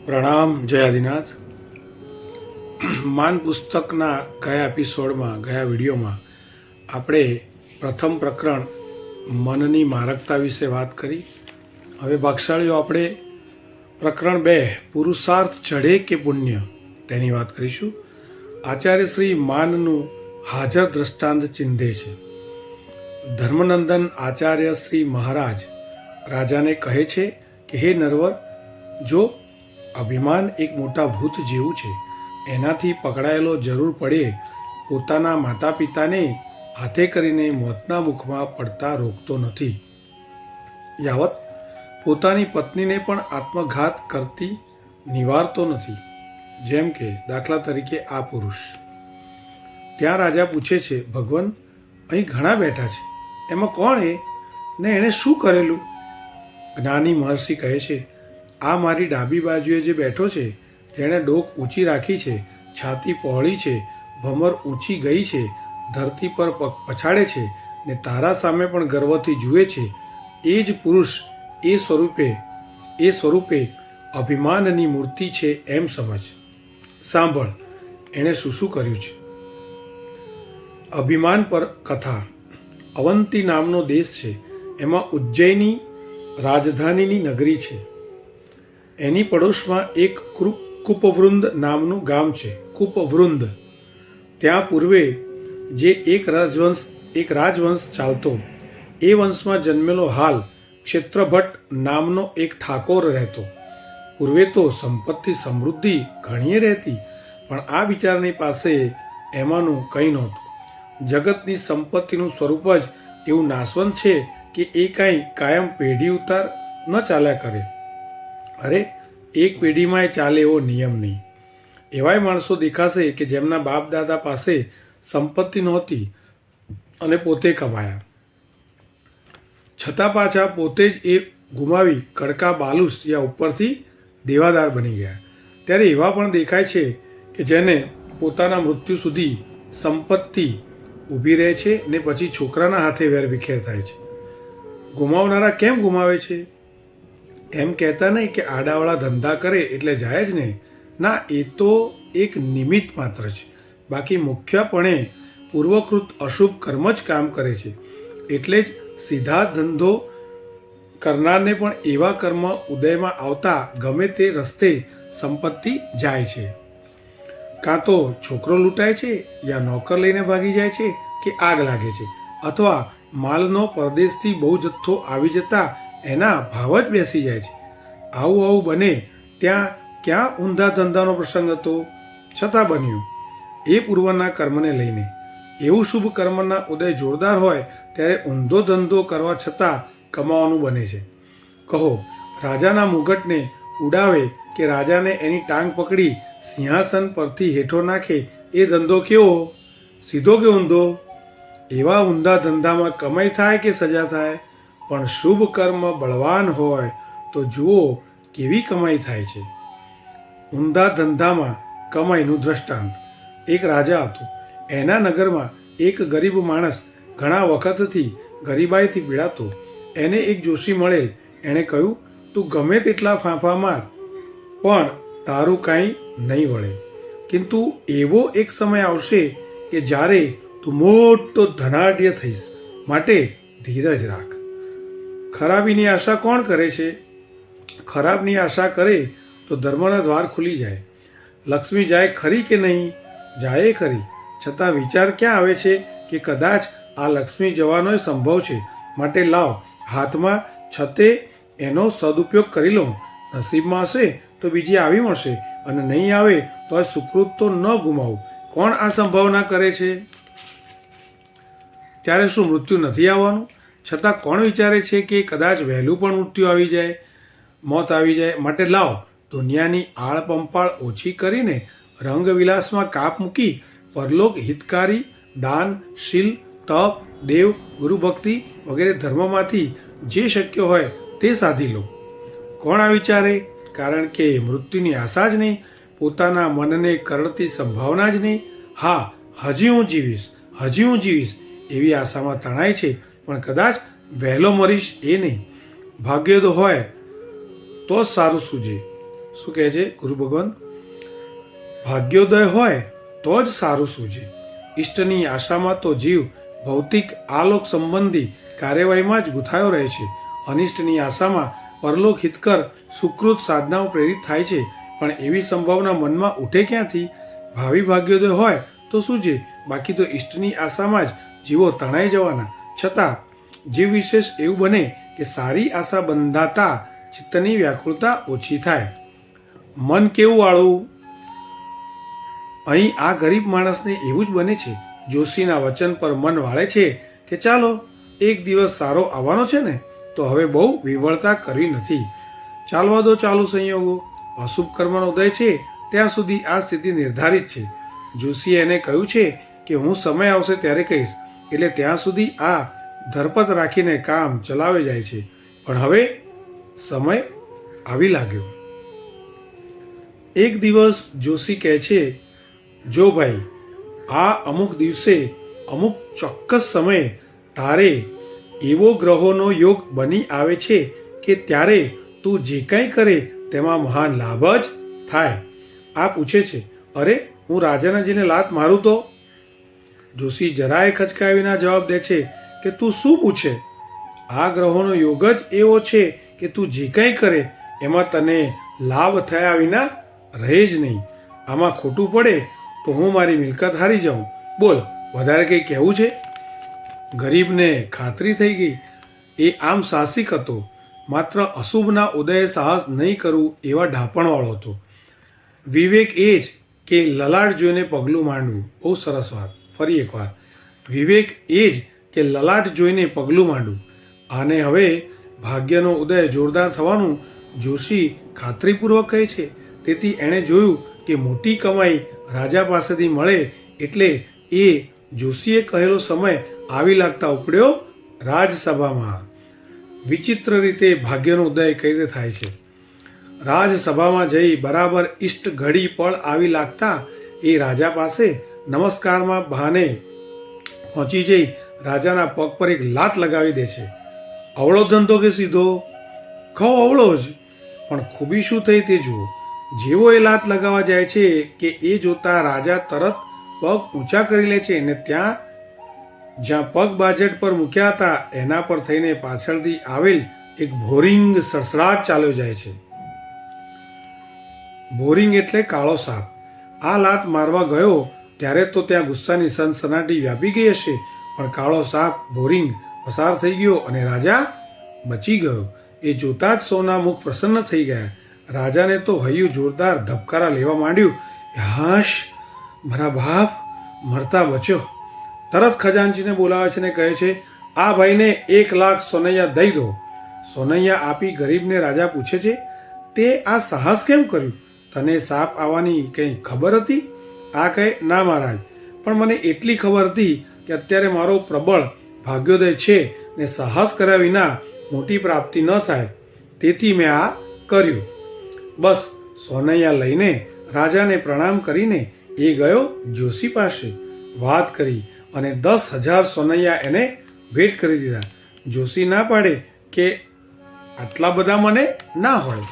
પ્રણામ. જય આદિનાથ. માન પુસ્તકના ગયા એપિસોડમાં, ગયા વિડીયોમાં આપણે પ્રથમ પ્રકરણ મનની મારકતા વિશે વાત કરી. હવે ભાગશાળીઓ આપણે પ્રકરણ 2 પુરુષાર્થ ચઢે કે પુણ્ય તેની વાત કરીશું. આચાર્ય શ્રી માનનું હાજર દ્રષ્ટાંત ચિંધે છે. ધર્મનંદન આચાર્ય શ્રી મહારાજ રાજાને કહે છે કે હે નરવર, જો અભિમાન એક મોટા ભૂત જેવું છે, એનાથી પકડાયેલો જરૂર પડે પોતાના માતા પિતાને હાથે કરીને મોતના મુખમાં પડતા રોકતો નથી, યાવત પોતાની પત્નીને પણ આત્મઘાત કરતી નિવારતો નથી, જેમ કે દાખલા તરીકે આ પુરુષ. ત્યાં રાજા પૂછે છે, ભગવાન, અહીં ઘણા બેઠા છે, એમાં કોણ ને એણે શું કરેલું? જ્ઞાની મહર્ષિ કહે છે, આ મારી ડાબી બાજુએ જે બેઠો છે, જેણે ડોક ઊંચી રાખી છે, છાતી પહોળી છે, ભમર ઊંચી ગઈ છે, ધરતી પર પગ પછાડે છે ને તારા સામે પણ ગર્વથી જુએ છે, એ જ પુરુષ એ સ્વરૂપે અભિમાનની મૂર્તિ છે એમ સમજ. સાંભળ, એણે શું શું કર્યું છે. અભિમાન પર કથા. અવંતી નામનો દેશ છે, એમાં ઉજ્જૈની રાજધાનીની નગરી છે. એની પડોશમાં એક કુપવૃંદ નામનું ગામ છે. કુપવૃંદ. ત્યાં પૂર્વે જે એક રાજવંશ ચાલતો, એ વંશમાં જન્મેલો હાલ ક્ષેત્રભટ્ટ નામનો એક ઠાકોર રહેતો. પૂર્વે તો સંપત્તિ સમૃદ્ધિ ઘણીએ રહેતી, પણ આ બિચારાની પાસે એમાંનું કંઈ નહોતું. જગતની સંપત્તિનું સ્વરૂપ જ એવું નાશવંત છે કે એ કાંઈ કાયમ પેઢી ઉતાર ન ચાલ્યા કરે. અરે, એક પેઢીમાં ચાલે એવો નિયમ નહીં. એવાય માણસો દેખાશે કે જેમના બાપ દાદા પાસે સંપત્તિ નહોતી અને પોતે કમાયા, છતાં પાછા પોતે જ એ ગુમાવી કડકા બાલુસ યા ઉપરથી દેવાદાર બની ગયા. ત્યારે એવા પણ દેખાય છે કે જેને પોતાના મૃત્યુ સુધી સંપત્તિ ઊભી રહે છે ને પછી છોકરાના હાથે વેરવિખેર થાય છે. ગુમાવનારા કેમ ગુમાવે છે? એમ કહેતા નહીં કે આડાવાળા ધંધા કરે એટલે જાય જ ને. ના, એ તો એક નિમિત્ત માત્ર છે. બાકી મુખ્યપણે પૂર્વકૃત અશુભ કર્મ જ કામ કરે છે. એટલે જ સીધા ધંધો કરનારને પણ એવા કર્મ ઉદયમાં આવતા ગમે તે રસ્તે સંપત્તિ જાય છે. કાં તો છોકરો લૂંટાય છે, યા નોકર લઈને ભાગી જાય છે, કે આગ લાગે છે, અથવા માલનો પરદેશથી બહુ જથ્થો આવી જતા એના ભાવ જ બેસી જાય છે. આવું બને ત્યાં ક્યાં ઊંધા ધંધાનો પ્રસંગ હતો, છતાં બન્યું એ પૂર્વના કર્મને લઈને. એવું શુભ કર્મના ઉદય જોરદાર હોય ત્યારે ઊંધો ધંધો કરવા છતાં કમાવાનું બને છે. કહો, રાજાના મુગટને ઉડાવે કે રાજાને એની ટાંગ પકડી સિંહાસન પરથી હેઠો નાખે, એ ધંધો કેવો, સીધો કે ઊંધો? એવા ઊંધા ધંધામાં કમાઈ થાય કે સજા થાય? પણ શુભ કર્મ બળવાન હોય તો જુઓ કેવી કમાઈ થાય છે. ઊંધા ધંધામાં કમાઈનું દ્રષ્ટાંત. એક રાજા હતો. એના નગરમાં એક ગરીબ માણસ ઘણા વખતથી ગરીબાઈથી પીડાતો. એને એક જોશી મળેલ. એણે કહ્યું, તું ગમે તેટલા ફાંફા માર, પણ તારું કાંઈ નહીં વળે. કિંતુ એવો એક સમય આવશે કે જ્યારે તું મોટો ધનાઢ્ય થઈશ, માટે ધીરજ રાખ. ખરાબીની આશા કોણ કરે છે? ખરાબની આશા કરે તો ધર્મના દ્વાર ખુલી જાય. લક્ષ્મી જાય ખરી કે નહીં? જાય ખરી, છતાં વિચાર ક્યાં આવે છે કે કદાચ આ લક્ષ્મી જવાનો સંભવ છે, માટે લાવ હાથમાં છતે એનો સદુપયોગ કરી લઉં. નસીબમાં હશે તો બીજી આવી મળશે, અને નહીં આવે તો સુકૃત તો ન ગુમાવું. કોણ આ સંભાવના કરે છે? ત્યારે શું મૃત્યુ નથી આવવાનું? છતાં કોણ વિચારે છે કે કદાચ વહેલું પણ મૃત્યુ આવી જાય, મોત આવી જાય? માટે લાવ દુનિયાની આળ પંપાળ ઓછી કરીને રંગવિલાસમાં કાપ મૂકી પરલોક હિતકારી દાન, શીલ, તપ, દેવ, ગુરુભક્તિ વગેરે ધર્મમાંથી જે શક્ય હોય તે સાધી લો. કોણ આ વિચારે? કારણ કે મૃત્યુની આશા જ નહીં, પોતાના મનને કરડતી સંભાવના જ નહીં. હા, હજી હું જીવીશ એવી આશામાં તણાય છે, પણ કદાચ વહેલો મરીશ એ નહીં. ભાગ્ય તો હોય તો જ સારું સૂજે. શું કહે છે ગુરુ ભગવાન? ભાગ્યોદય હોય તો જ સારું સૂજે. ઈષ્ટની આશામાં તો જીવ ભૌતિક આલોક સંબંધી કાર્યવાહીમાં જ ગુથાયો રહે છે. અનિષ્ટની આશામાં પરલોક હિતકર સુકૃત સાધનાઓ પ્રેરિત થાય છે, પણ એવી સંભાવના મનમાં ઉઠે ક્યાંથી? ભાવિ ભાગ્યોદય હોય તો સૂજે, બાકી તો ઈષ્ટની આશામાં જ જીવો તણાઈ જવાના. છતાં જીવ વિશેષ એવું બને કે સારી આશા બંધાતા ચિત્તની વ્યાકુળતા ઓછી થાય. મન કેવું વાળવું? અહીં આ ગરીબ માણસને એવું જ બને છે. જોશીના વચન પર મન વાળે છે કે ચાલો એક દિવસ સારો આવવાનો છે ને, તો હવે બહુ વિવળતા કરવી નથી, ચાલવા દો ચાલુ સંયોગો. અશુભ કર્મનો ઉદય છે ત્યાં સુધી આ સ્થિતિ નિર્ધારિત છે. જોશીએ એને કહ્યું છે કે હું સમય આવશે ત્યારે કહીશ, એટલે ત્યાં સુધી આ ધરપત રાખીને કામ ચલાવે જાય છે. પણ હવે સમય આવી લાગ્યો. એક દિવસ જોશી કહે છે, જો ભાઈ, આ અમુક દિવસે અમુક ચોક્કસ સમયે તારે એવો ગ્રહોનો યોગ બની આવે છે કે ત્યારે તું જે કંઈ કરે તેમાં મહાન લાભ જ થાય. આ પૂછે છે, અરે હું રાજાને જઈને લાત મારું તો? જોશી જરાય ખચકાયા વિના જવાબ દે છે કે તું શું પૂછે? આ ગ્રહોનો યોગ જ એવો છે કે તું જે કંઈ કરે એમાં તને લાભ થયા વિના રહે જ નહીં. આમાં ખોટું પડે તો હું મારી મિલકત હારી જાઉં. બોલ, વધારે કંઈ કહેવું છે? ગરીબને ખાતરી થઈ ગઈ. એ આમ સાહસિક હતો, માત્ર અશુભના ઉદયે સાહસ નહીં કરવું એવા ઢાપણવાળો હતો. વિવેક એ જ કે લલાટ જોઈને પગલું માંડવું. બહુ સરસ વાત. ફરી એકવાર, વિવેક એ જ કે લલાટ જોઈને પગલું માંડવું. આને હવે ભાગ્યનો ઉદય જોરદાર થવાનું જોશી ખાતરીપૂર્વક કહે છે. તેથી એણે જોયું કે મોટી કમાઈ રાજા પાસેથી મળે એટલે એ જોશીએ કહેલો સમય આવી લાગતા ઉપડ્યો રાજસભામાં. વિચિત્ર રીતે ભાગ્યનો ઉદય કઈ રીતે થાય છે? રાજસભામાં જઈ બરાબર ઇષ્ટ ઘડી પળ આવી લાગતા એ રાજા પાસે નમસ્કારમાં બહાને પહોંચી જઈ રાજાના પગ પર એક લાત લગાવી દે છે. અવળો ધંધો કે સીધો? ખો અવળો જ, પણ ખૂબી શું થઈ તે જુઓ. જેવો એ લાત લગાવવા જાય છે કે એ જોતા રાજા તરત પગ ઊંચા કરી લે છે અને ત્યાં જ્યાં પગ બાજટ પર મૂક્યા હતા એના પર થઈને પાછળથી આવેલ એક ભોરિંગ સડસડાટ ચાલ્યો જાય છે. ભોરિંગ એટલે કાળો સાપ. આ લાત મારવા ગયો ત્યારે તો ત્યાં ગુસ્સાની સનસનાટી વ્યાપી ગઈ હશે, પણ કાળો સાપ ભોરિંગ પસાર થઈ ગયો અને રાજા બચી ગયો. એ જોતા જ સૌના મુખ પ્રસન્ન થઈ ગયા. રાજાને તો હૈયું જોરદાર ધબકારા લેવા માંડ્યું. હાશ, મારા બાપ મરતા બચ્યો. તરત ખજાનચીને બોલાવે છે ને કહે છે, આ ભાઈને 1 લાખ સોનૈયા દઈ દો. સોનૈયા આપી ગરીબને રાજા પૂછે છે, તે આ સાહસ કેમ કર્યું? તને સાપ આવવાની કંઈ ખબર હતી? આ કહે, ના મહારાજ, પણ મને એટલી ખબર હતી કે અત્યારે મારો પ્રબળ ભાગ્યોદય છે ને સાહસ કર્યા વિના મોટી પ્રાપ્તિ ન થાય, તેથી મેં આ કર્યું. બસ સોનૈયા લઈને રાજાને પ્રણામ કરીને એ ગયો જોશી પાસે. વાત કરી અને 10,000 સોનૈયા એને ભેટ કરી દીધા. જોશી ના પાડે કે આટલા બધા મને ના હોય,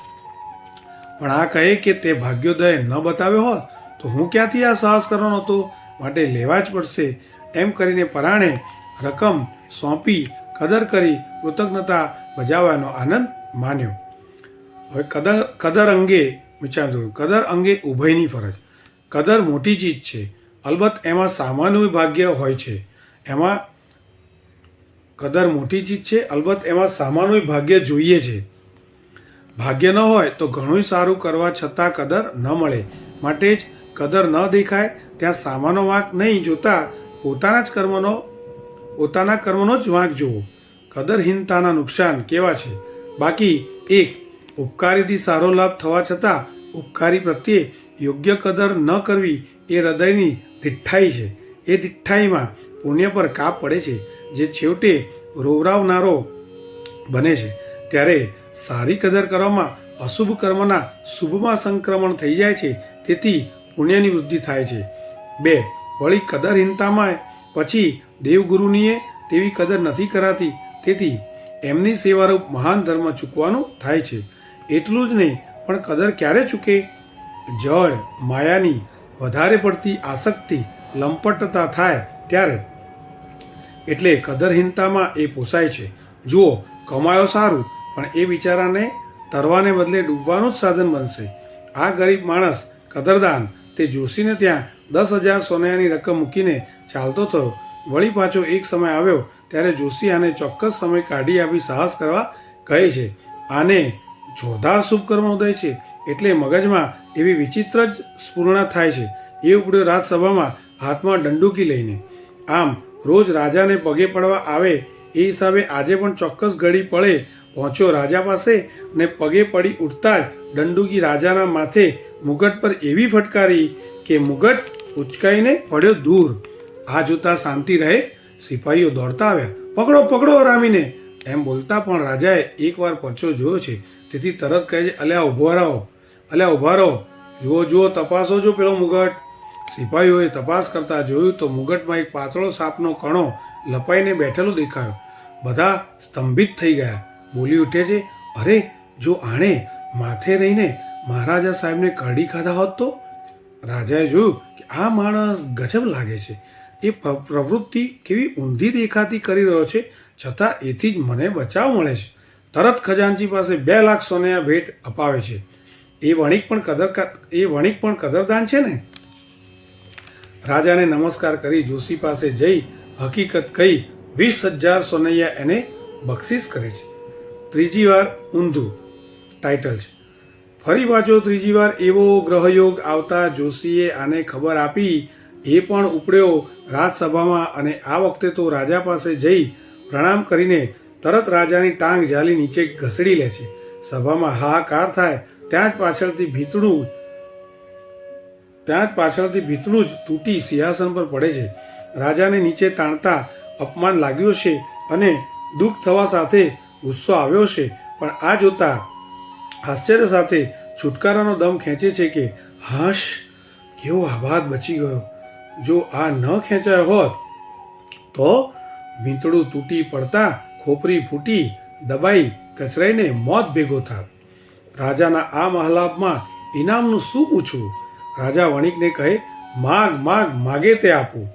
પણ આ કહે કે તે ભાગ્યોદય ન બતાવ્યો હોત તો હું ક્યાંથી આ સાહસ કરવાનો હતો, માટે લેવા જ પડશે. એમ કરીને પરાણે રકમ સોંપી કદર કરી કૃતજ્ઞતા બજાવવાનો આનંદ માન્યો. હવે કદર અંગે વિચાર જોયું. કદર અંગે ઉભયની ફરજ. કદર મોટી ચીજ છે, અલબત્ત એમાં સામાન્ય ભાગ્ય હોય છે. એમાં કદર મોટી ચીજ છે, અલબત્ત એમાં સામાન્ય ભાગ્ય જોઈએ છે. ભાગ્ય ન હોય તો ઘણું સારું કરવા છતાં કદર ન મળે. માટે જ કદર ન દેખાય ત્યાં સામાનો વાંક નહીં જોતા પોતાના કર્મનો જ વાંક જોવો. કદરહીનતાના નુકસાન કેવા છે? બાકી એક, ઉપકારીથી સારો લાભ થવા છતાં ઉપકારી પ્રત્યે યોગ્ય કદર ન કરવી એ હૃદયની દિઠ્ઠાઈ છે. એ દિઠ્ઠાઈમાં પુણ્ય પર કાપ પડે છે, જે છેવટે રોવરાવનારો બને છે. ત્યારે સારી કદર કરવામાં અશુભ કર્મના શુભમાં સંક્રમણ થઈ જાય છે, તેથી પુણ્યની વૃદ્ધિ થાય છે. 2, વળી કદરહીનતામાં પછી દેવગુરુનીએ તેવી કદર નથી કરાતી, તેથી એમની સેવારૂપ મહાન ધર્મ ચૂકવાનું થાય છે. એટલું જ નહીં, પણ કદર ક્યારે ચૂકે? જળ માયાની વધારે પડતી આસક્તિ લંપટતા થાય ત્યારે, એટલે કદરહીનતામાં એ પોસાય છે. જુઓ, કમાયો સારું, પણ એ બિચારાને તરવાને બદલે ડૂબવાનું જ સાધન બનશે. આ ગરીબ માણસ કદરદાન તે જોશીને ત્યાં 10,000 સોનાની રકમ મૂકીને ચાલતો થયો. વળી પાછો એક સમય આવ્યો ત્યારે જોશી આને ચોક્કસ સમય કાઢી આપી સાહસ કરવા કહે છે. આને જોરદાર શુભ કર્મ ઉદય છે એટલે મગજમાં એવી વિચિત્ર જ સ્ફુરણા થાય છે. એ ઉપડ્યો રાજસભામાં હાથમાં દંડુકી લઈને. આમ રોજ રાજાને પગે પડવા આવે એ હિસાબે આજે પણ ચોક્કસ ઘડી પડે પહોંચ્યો રાજા પાસે ને પગે પડી ઉઠતા જ દંડુકી રાજાના માથે મુગટ પર એવી ફટકારી કે મુગટ ઉચકાઈને પડ્યો દૂર. આ જોતા શાંતિ રહે સિપાહીઓ દોડતા આવ્યા. પકડો પકડો રામીને એમ બોલતા પણ રાજાએ એકવાર પરચો જોયો છે તેથી તરત કહે છે, અલ્યા ઊભો રહો, અલ્યા ઊભા રહો, જુઓ જુઓ, તપાસો જો પેલો મુગટ. સિપાહીઓએ તપાસ કરતા જોયું તો મુગટમાં એક પાતળો સાપનો કણો લપાઈને બેઠેલો દેખાયો. બધા સ્તંભિત થઈ ગયા. બોલી ઉઠે છે, અરે જો આણે માથે રહીને મહારાજા સાહેબને કરડી ખાધા હોત તો? રાજાએ જોયું કે આ માણસ ગજબ લાગે છે. એ પ્રવૃત્તિ કેવી ઊંધી દેખાતી કરી રહ્યો છે, છતાં એથી જ મને બચાવ મળે છે. તરત ખજાનચી પાસે 2 લાખ સોનાના ભેટ અપાવે છે. એ વણિક પણ કદરદાન છે ને? રાજાને નમસ્કાર કરી જોશી પાસે જઈ હકીકત કહી 20,000 સોનૈયા એને બક્ષિસ કરે છે. ત્રીજી વાર ઊંધું ટાઇટલ છે. ફરી પાછો ત્રીજી વાર એવો ગ્રહયોગ આવતા જોશીએ આને ખબર આપી. એ પણ ઉપડ્યો રાજસભામાં અને આ વખતે તો રાજા પાસે જઈ પ્રણામ કરીને તરત રાજાની ટાંગ ઝાલી નીચે ઘસડી લે છે. સભામાં હાહાકાર થાય. ત્યાં જ પાછળથી ભીતરું જ તૂટી સિંહાસન પર પડે છે. રાજાને નીચે તાણતા અપમાન લાગ્યું છે અને દુઃખ થવા સાથે ગુસ્સો આવ્યો છે, પણ આ જોતા આશ્ચર્ય સાથે છુટકારાનો દમ ખેંચે છે કે હાશ, કેવો આબાદ બચી ગયો. જો આ ન ખેંચાયો હોત તો ભીંતળું તૂટી પડતા ખોપરી ફૂટી દબાઈ કચરાઈને મોત ભેગો થાત. રાજાના આ મહાલાભમાં ઇનામનું શું પૂછવું? રાજા વણિકને કહે, માગ માગ, માગે તે આપું.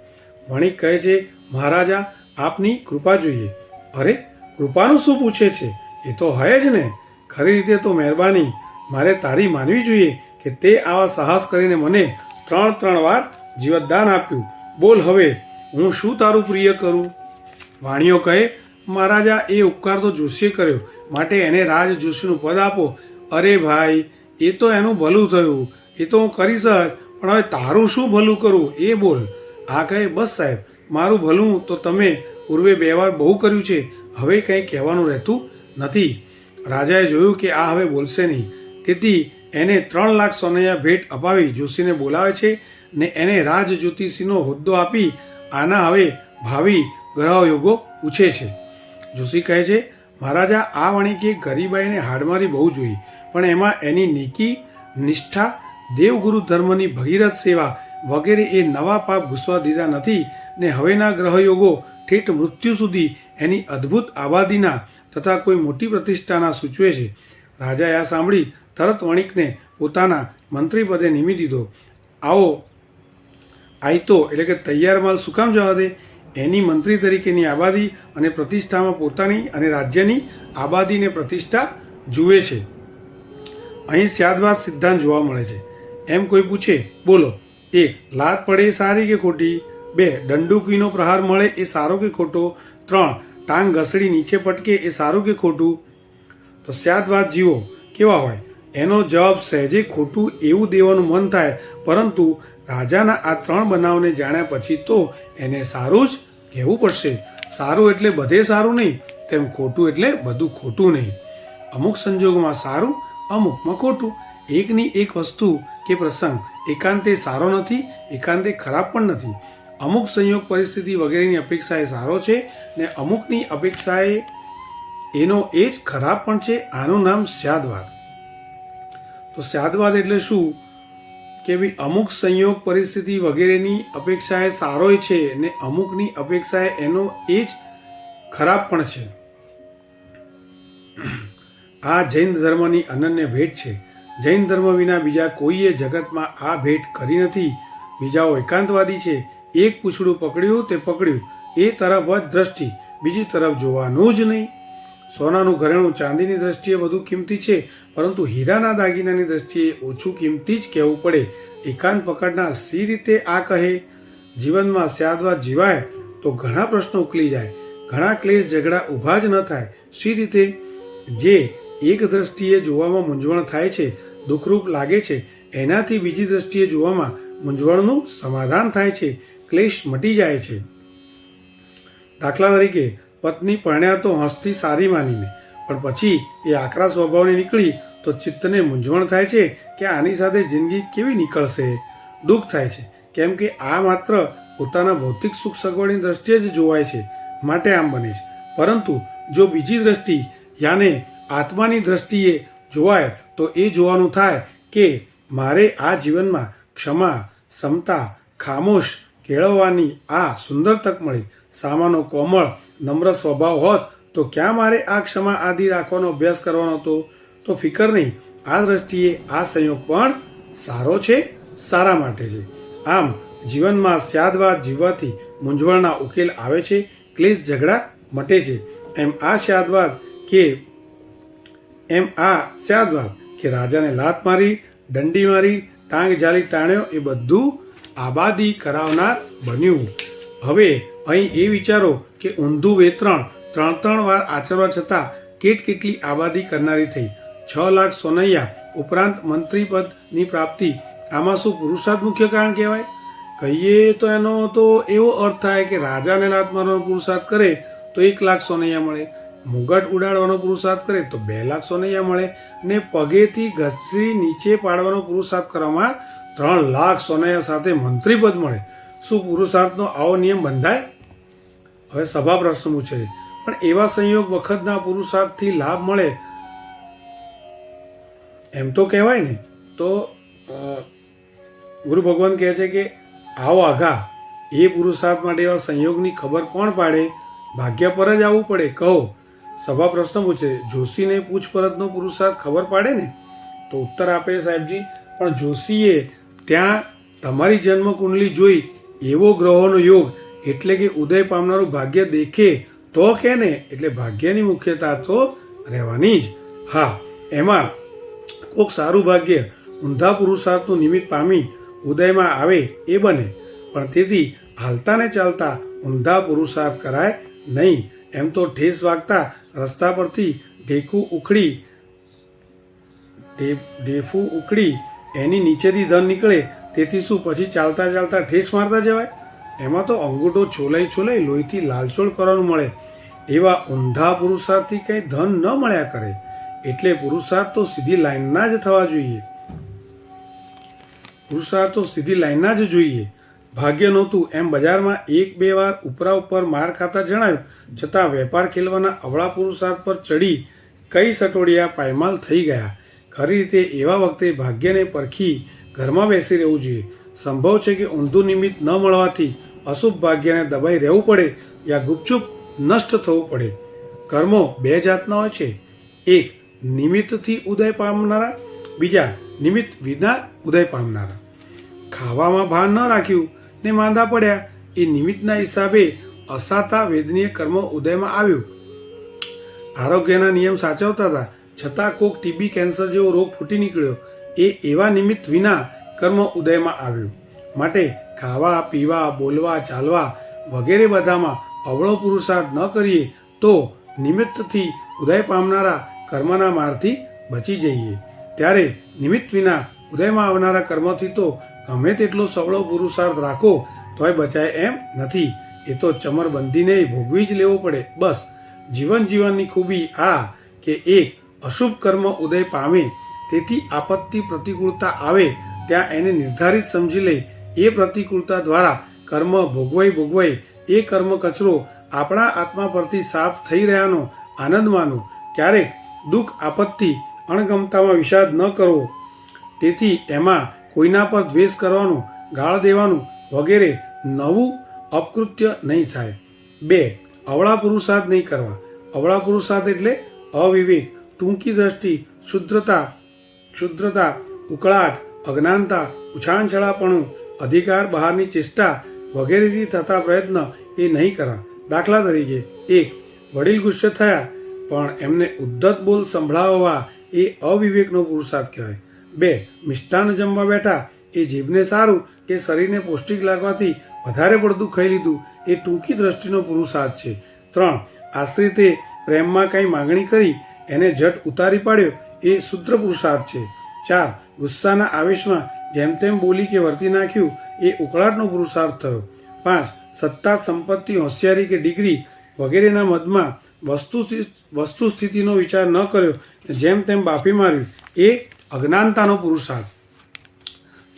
વણિક કહે છે, મહારાજા આપની કૃપા જોઈએ. અરે કૃપાનું શું પૂછે છે? એ તો હોય જ ને. ખરી રીતે તો મહેરબાની મારે તારી માનવી જોઈએ કે તે આવા સાહસ કરીને મને 3 વાર જીવતદાન આપ્યું. બોલ હવે હું શું તારું પ્રિય કરું? વાણીઓ કહે, મહારાજા એ ઉપકાર તો જોશીએ કર્યો, માટે એને રાજ જોશીનું પદ આપો. અરે ભાઈ, એ તો એનું ભલું થયું, એ તો હું કરીશ જ, પણ હવે તારું શું ભલું કરું એ બોલ. આ કહે, બસ સાહેબ, મારું ભલું તો તમે પૂર્વે 2 વાર બહુ કર્યું છે, હવે કંઈ કહેવાનું રહેતું નથી. રાજાએ જોયું કે આ હવે બોલશે નહીં, તેથી એને 3 લાખ સોનૈયા ભેટ અપાવી જોશીને બોલાવે છે ને એને રાજ જ્યોતિષીનો હોદ્દો આપી આના હવે ભાવિ ગ્રહયોગો પૂછે છે. જોશી કહે છે, મહારાજા આ વણિકે ગરીબાઈને હાડમારી બહુ જોઈ, પણ એમાં એની નીકી, નિષ્ઠા, દેવગુરુ ધર્મની ભગીરથ સેવા વગેરે એ નવા પાપ ઘૂસવા દીધા નથી ને હવેના ગ્રહયોગો ઠેઠ મૃત્યુ સુધી એની અદ્ભુત આબાદીના તથા કોઈ મોટી પ્રતિષ્ઠાના સૂચવે છે. રાજાએ આ સાંભળી તરત વણિકને પોતાના મંત્રી પદે નિમી દીધો. આયતો એટલે કે તૈયાર માલ શું કામ જવા દે? એની મંત્રી તરીકેની આબાદી અને પ્રતિષ્ઠામાં પોતાની અને રાજ્યની આબાદી ને પ્રતિષ્ઠા જુએ છે. અહીં સ્યાદવાદ સિદ્ધાંત જોવા મળે છે. એમ કોઈ પૂછે, બોલો, 1 લાત પડે એ સારી કે ખોટી? 2 દંડુકીનો પ્રહાર મળે એ સારો કે ખોટો? 3 ટાંગ ઘસડી નીચે પટકે એ સારું કે ખોટું? તો સ્યાદવાદ જીવો કેવા હોય? એનો જવાબ સહેજે ખોટું એવું દેવાનું મન થાય, પરંતુ રાજાના આ 3 બનાવને જાણ્યા પછી તો એને સારું જ કહેવું પડશે. સારું એટલે બધે સારું નહીં, તેમ ખોટું એટલે બધું ખોટું નહીં. અમુક સંજોગોમાં સારું, અમુકમાં ખોટું. એકની એક વસ્તુ કે પ્રસંગ એકાંતે સારો નથી, એકાંતે ખરાબ પણ નથી. અમુક સંયોગ પરિસ્થિતિ વગેરેની અપેક્ષાએ સારો છે ને અમુકની અપેક્ષાએ એનો એ જ ખરાબ પણ છે. આનું નામ સ્યાદવાદ. તો સ્યાદવાદ એટલે શું કે ભાઈ અમુક સંયોગ પરિસ્થિતિ વગેરેની અપેક્ષાએ સારોય છે ને અમુકની અપેક્ષાએ એનો એ જ ખરાબ પણ છે. આ જૈન ધર્મની અનન્ય ભેટ છે. જૈન ધર્મ વિના બીજા કોઈએ જગતમાં આ ભેટ કરી નથી. બીજાઓ એકાંતવાદી છે. એક પૂછડું પકડ્યું તે પકડ્યું, એ તરફ જ દ્રષ્ટિ, બીજી તરફ જોવાનું જ નહીં. સોનાનું ઘરેણું ચાંદીની દ્રષ્ટિએ વધુ કિંમતી છે, પરંતુ હીરાના દાગીનાની દ્રષ્ટિએ ઓછું કિંમતી જ કહેવું પડે. એકાંત પકડનાર સી રીતે આ કહે? જીવનમાં સ્યાદવાદ જીવાય તો ઘણા પ્રશ્નો ઉકલી જાય, ઘણા ક્લેશ ઝઘડા ઊભા જ ન થાય. સી રીતે? જે એક દ્રષ્ટિએ જોવામાં મૂંઝવણ થાય છે, દુઃખરૂપ લાગે છે, એનાથી બીજી દ્રષ્ટિએ જોવામાં મૂંઝવણનું સમાધાન થાય છે, ક્લેશ મટી જાય છે. દાખલા તરીકે પત્ની પરણ્યા તો હસતી સારી માનીને, પણ પછી એ આકરા સ્વભાવની નીકળી તો ચિત્તને મૂંઝવણ થાય છે કે આની સાથે જિંદગી કેવી નીકળશે. દુઃખ થાય છે, કેમ કે આ માત્ર પોતાના ભૌતિક સુખ સગવડની દ્રષ્ટિએ જ જોવાય છે, માટે આમ બને છે. પરંતુ જો બીજી દ્રષ્ટિ યાને આત્માની દ્રષ્ટિએ જોવાય તો એ જોવાનું થાય કે મારે આ જીવનમાં ક્ષમા, સમતા, ખામોશ કેળવવાની આ સુંદર તક મળી. સામાનો કોમળ નમ્ર સ્વભાવ હોત તો ક્યાં મારે આ ક્ષમા આદિ રાખવાનો અભ્યાસ કરવાનો હતો? તો ફિકર નહીં, આ દ્રષ્ટિએ આ સંયોગ પણ સારો છે, સારા માટે છે. આમ જીવનમાં સ્યાદવાદ જીવવાથી મૂંઝવણના ઉકેલ આવે છે, ક્લેશ ઝઘડા મટે છે. એમ આ સ્યાદવાદ કે રાજાને લાત મારી, દંડી મારી, ટાંગ ઝાલી તાણ્યો, એ બધું આબાદી કરાવનાર બન્યું. હવે અહીં એ વિચારો કે ઊંધું વેતરણ 3 વાર આચરવા છતાં કેટલી આબાદી કરનારી થઈ. 6 લાખ સોનૈયા ઉપરાંત મંત્રીપદની પ્રાપ્તિ, આમાં શું પુરુષાર્થ મુખ્ય કારણ કહેવાય? કહીએ તો એનો તો એવો અર્થ થાય કે રાજાને લાત મારવાનો પુરુષાર્થ કરે તો 1 લાખ સોનૈયા મળે, મુગટ ઉડાડવાનો પુરુષાર્થ કરે તો 2 લાખ સોનૈયા મળે, ને પગેથી ઘસી નીચે પાડવાનો પુરુષાર્થ કરવામાં 3 લાખ સોનૈયા સાથે મંત્રીપદ મળે. શું પુરુષાર્થનો આવો નિયમ બંધાય? હવે સભા પ્રશ્ન પૂછે છે, પણ એવા સંયોગ વખતના પુરુષાર્થથી લાભ મળે એમ તો કહેવાય ને? તો ગુરુ ભગવાન કહે છે કે આવો આઘા, એ પુરુષાર્થ માટે એવા સંયોગની ખબર કોણ પાડે? ભાગ્ય પર જ આવવું પડે, કહો. સભા પ્રશ્ન પૂછે, જોશીને પૂછપરછનો પુરુષાર્થ ખબર પાડે ને? તો ઉત્તર આપે સાહેબજી, પણ જોશીએ ત્યાં તમારી જન્મ કુંડલી જોઈ એવો ગ્રહોનો યોગ એટલે કે ઉદય પામનારું ભાગ્ય દેખે તો કે ને, એટલે ભાગ્યની મુખ્યતા તો રહેવાની જ. હા, એમાં કોઈક સારું ભાગ્ય ઊંધા પુરુષાર્થનું નિમિત્ત પામી ઉદયમાં આવે એ બને, પણ તેથી હાલતા ને ચાલતા ઊંધા પુરુષાર્થ કરાય નહીં. એમ તો ઠેસ વાગતા રસ્તા પરથી ઢેફું ઉખડી એની નીચેથી ધન નીકળે, તેથી શું પછી ચાલતા ચાલતા ઠેસ મારતા જવાય? એમાં તો અંગૂઠો છોલાઈ લોહીથી લાલચોળ કરવાનું મળે. એવા ઊંધા પુરુષાર્થથી કંઈ ધન ન મળ્યા કરે. એટલે પુરુષાર્થ તો સીધી લાઈનના જ થવા જોઈએ. પુરુષાર્થ તો સીધી લાઈનના જ જોઈએ. ભાગ્ય નહોતું એમ બજારમાં 1-2 વાર ઉપરા ઉપર માર ખાતા જણાયું, છતાં વેપાર ખેલવાના અવળા પુરુષાર્થ પર ચડી કઈ સટોડિયા પાયમાલ થઈ ગયા. ખરી રીતે એવા વખતે ભાગ્યને પરખી ઘરમાં બેસી રહેવું જોઈએ. સંભવ છે કે ઊંધું નિમિત્ત ન મળવાથી અશુભ ભાગ્યને દબાઈ રહેવું પડે યા ગુપચુપ નષ્ટ થવું પડે. કર્મો 2 જાતના હોય છે, એક નિમિત્તથી ઉદય પામનારા, બીજા નિમિત્ત વિના ઉદય પામનારા. ખાવામાં ભાન ન રાખ્યું ને માંદા પડ્યા, એ નિમિત્તના હિસાબે અસાતા વેદનીય કર્મ ઉદયમાં આવ્યું. આરોગ્યના નિયમ સાચવતા હતા, છતાં કોક ટીબી કેન્સર જેવો રોગ ફૂટી નીકળ્યો, એ એવા નિમિત્ત વિના કર્મ ઉદયમાં આવ્યું. માટે ખાવા, પીવા, બોલવા, ચાલવા વગેરે બધામાં અવળો પુરુષાર્થ ન કરીએ તો નિમિત્તથી ઉદય પામનારા કર્મના મારથી બચી જઈએ. ત્યારે નિમિત્ત વિના ઉદયમાં આવનારા કર્મથી તો ગમે તેટલો સવળો પુરુષાર્થ રાખો તોય બચાય એમ નથી. એ તો ચમરબંધીને ભોગવી જ લેવો પડે. બસ જીવનની ખૂબી આ કે એક અશુભ કર્મ ઉદય પામે, તેથી આપત્તિ પ્રતિકૂળતા આવે ત્યાં એને નિર્ધારિત સમજી લે. એ પ્રતિકૂળતા દ્વારા કર્મ ભોગવાઈ એ કર્મ કચરો આપણા આત્મા પરથી સાફ થઈ રહ્યાનો આનંદ માનો. ક્યારેક દુઃખ, આપત્તિ, અણગમતામાં વિષાદ ન કરવો. તેથી એમાં કોઈના પર દ્વેષ કરવાનું, ગાળ દેવાનું વગેરે નવું અપકૃત્ય નહીં થાય. 2. અવળા પુરુષાર્થ નહીં કરવા. અવળા પુરુષાર્થ એટલે અવિવેક, ટૂંકી દ્રષ્ટિ, ક્ષુદ્રતા, ઉકળાટ, અજ્ઞાનતા, ઉછાળછળાપણું, અધિકાર બહારની ચેષ્ટા વગેરેથી થતા પ્રયત્ન એ નહીં કરવા. દાખલા તરીકે 1. વડીલ ગુસ્સે થયા પણ એમને ઉદ્ધત બોલ સંભળાવવા એ અવિવેકનો પુરુષાર્થ કહેવાય. 2. મિષ્ટાન જમવા બેઠા એ જીભને સારું કે શરીરને પૌષ્ટિક લાગવાથી વધારે પડતું ખાઈ લીધું એ ટૂંકી દ્રષ્ટિનો પુરુષાર્થ છે. 3. આશ્રિતે પ્રેમમાં કંઈ માગણી કરી એને ઝટ ઉતારી પાડ્યો એ શુદ્ર પુરુષાર્થ છે. 4. ગુસ્સાના આવેશમાં જેમ તેમ બોલી કે વર્તી નાખ્યું એ ઉકળાટનો પુરુષાર્થ થયો. 5. સત્તા, સંપત્તિ, હોશિયારી કે ડિગ્રી વગેરેના મદમાં વસ્તુ સ્થિતિનો વિચાર ન કર્યો, જેમ તેમ બાફી માર્યું એ અજ્ઞાનતાનો પુરુષાર્થ.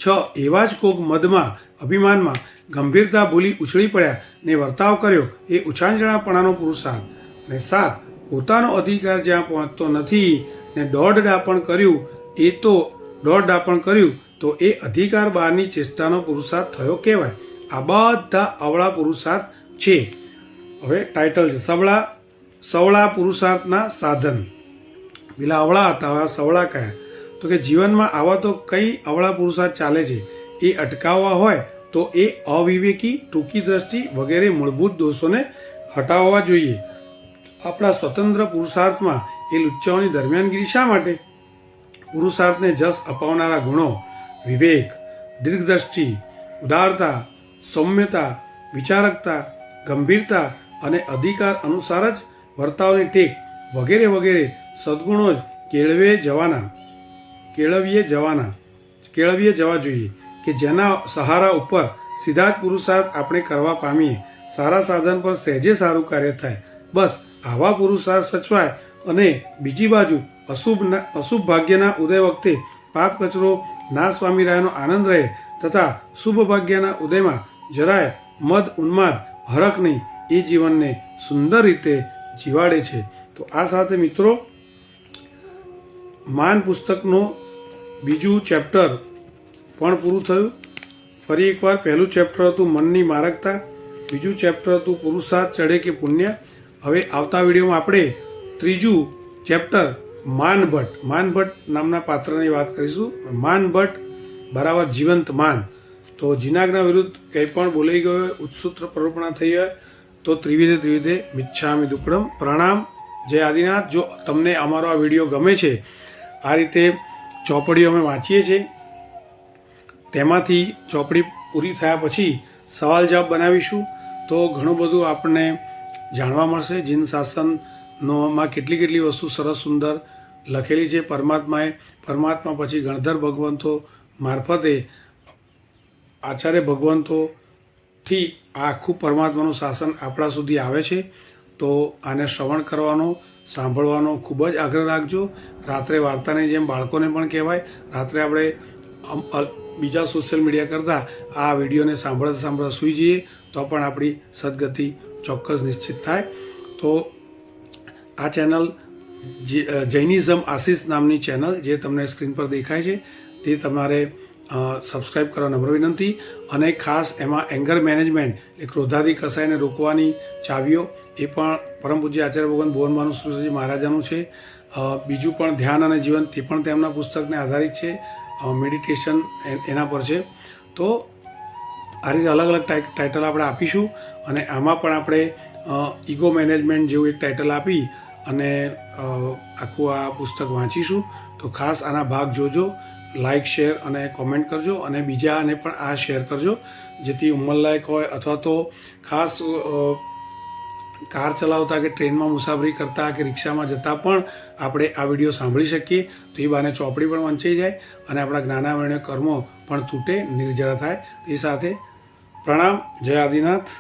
6. એવા જ કોક મદમાં, અભિમાનમાં ગંભીરતા ભૂલી ઉછળી પડ્યા ને વર્તાવ કર્યો એ ઉછાંચણાપણાનો પુરુષાર્થ. અને 7. પોતાનો અધિકાર જ્યાં પહોંચતો નથી ને દોઢ ડાપણ કર્યું તો એ અધિકાર બહારની ચેષ્ટાનો પુરુષાર્થ થયો કહેવાય. આ બધા અવળા પુરુષાર્થ છે. હવે ટાઇટલ છે સવળા પુરુષાર્થના સાધન. પેલા અવળા હતા, હવે સવળા કયા? તો કે જીવનમાં આવા તો કઈ અવળા પુરુષાર્થ ચાલે છે, એ અટકાવવા હોય તો એ અવિવેકી, ટૂંકી દ્રષ્ટિ વગેરે મૂળભૂત દોષોને હટાવવા જોઈએ. આપણા સ્વતંત્ર પુરુષાર્થમાં એ લુચ્ચાઓની દરમિયાનગીરી શા માટે? પુરુષાર્થને જસ અપાવનારા ગુણો વિવેક, દીર્ઘદ્રષ્ટિ, ઉદારતા, સૌમ્યતા, વિચારકતા, ગંભીરતા અને અધિકાર અનુસાર જ વર્તાવની ટેક વગેરે વગેરે સદ્ગુણો જ કેળવીએ જવા જોઈએ કે જેના સહારા ઉપર સીધા જ પુરુષાર્થ આપણે કરવા પામીએ, સારા સાધન પર સહેજે સારું કાર્ય થાય. બસ આવા પુરુષાર્થ સચવાય અને બીજી બાજુ અશુભ ભાગ્યના ઉદય વખતે પાપ કચરો નાશ પામી રહ્યાનો આનંદ રહે તથા શુભ ભાગ્યના ઉદયમાં જરાય મદ ઉન્માદ હરખ નહીં, એ જીવનને સુંદર રીતે જીવાડે છે. તો આ સાથે મિત્રો માન પુસ્તકનું બીજું ચેપ્ટર પણ પૂરું થયું. ફરી એકવાર પહેલું ચેપ્ટર હતું મનની મારકતા, બીજું ચેપ્ટર હતું પુરુષાર્થ ચડે કે પુણ્ય. હવે આવતા વિડીયોમાં આપણે ત્રીજું ચેપ્ટર માનભટ્ટ નામના પાત્રની વાત કરીશું. માનભટ્ટ બરાબર જીવંત માન. તો જીનાગના વિરુદ્ધ કંઈ પણ બોલાઈ ગયો હોય, ઉત્સૂત્ર પ્રરૂપણા થઈ હોય તો ત્રિવિધે મિચ્છામિ દુક્કડમ. પ્રણામ, જય આદિનાથ. જો તમને અમારો આ વિડીયો ગમે છે, આ રીતે ચોપડીઓ અમે વાંચીએ છીએ, તેમાંથી ચોપડી પૂરી થયા પછી સવાલ જવાબ બનાવીશું તો ઘણું બધું આપણને જાણવા મળશે. જીન શાસનોમાં કેટલી વસ્તુ સરસ સુંદર લખેલી છે. પરમાત્મા પછી ગણધર ભગવંતો મારફતે આચાર્ય ભગવંતોથી આ આખું પરમાત્માનું શાસન આપણા સુધી આવે છે. તો આને શ્રવણ કરવાનો, સાંભળવાનો ખૂબ જ આગ્રહ રાખજો. રાત્રે વાર્તાની જેમ બાળકોને પણ કહેવાય. રાત્રે આપણે બીજા સોશિયલ મીડિયા કરતાં આ વિડીયોને સાંભળતા સૂઈ જઈએ તો પણ આપણી સદગતિ ચોક્કસ નિશ્ચિત થાય. તો આ ચેનલ જૈનિઝમ આશીષ નામની ચેનલ જે તમને સ્ક્રીન પર દેખાય છે તે તમારે સબસ્ક્રાઈબ કરવા નમ્ર વિનંતી. અને ખાસ એમાં એંગર મેનેજમેન્ટ એ ક્રોધાદી કસાયને રોકવાની ચાવીઓ એ પણ પરમ પૂજ્ય આચાર્ય ભગવાન ભુવન શ્રીજી મહારાજાનું છે. બીજું પણ ધ્યાન અને જીવન તે પણ તેમના પુસ્તકને આધારિત છે. મેડિટેશન એના પર છે. તો આ રીતે અલગ અલગ ટાઇટલ આપણે આપીશું અને આમાં પણ આપણે ઇગો મેનેજમેન્ટ જેવું એક ટાઇટલ આપી અને આખું આ પુસ્તક વાંચીશું. તો ખાસ આના ભાગ જોજો, લાઇક, શેર અને કોમેન્ટ કરજો અને બીજાને પણ આ શેર કરજો જેથી ઉંમરલાયક હોય અથવા તો ખાસ કાર ચલાવતા કે ટ્રેનમાં મુસાફરી કરતા કે રિક્ષામાં જતાં પણ આપણે આ વિડીયો સાંભળી શકીએ. તો એ બાને ચોપડી પણ વંચાઈ જાય અને આપણા જ્ઞાનાવર્ણ્ય કર્મો પણ તૂટે, નિર્જરા થાય. એ સાથે પ્રણામ, જય આદિનાથ.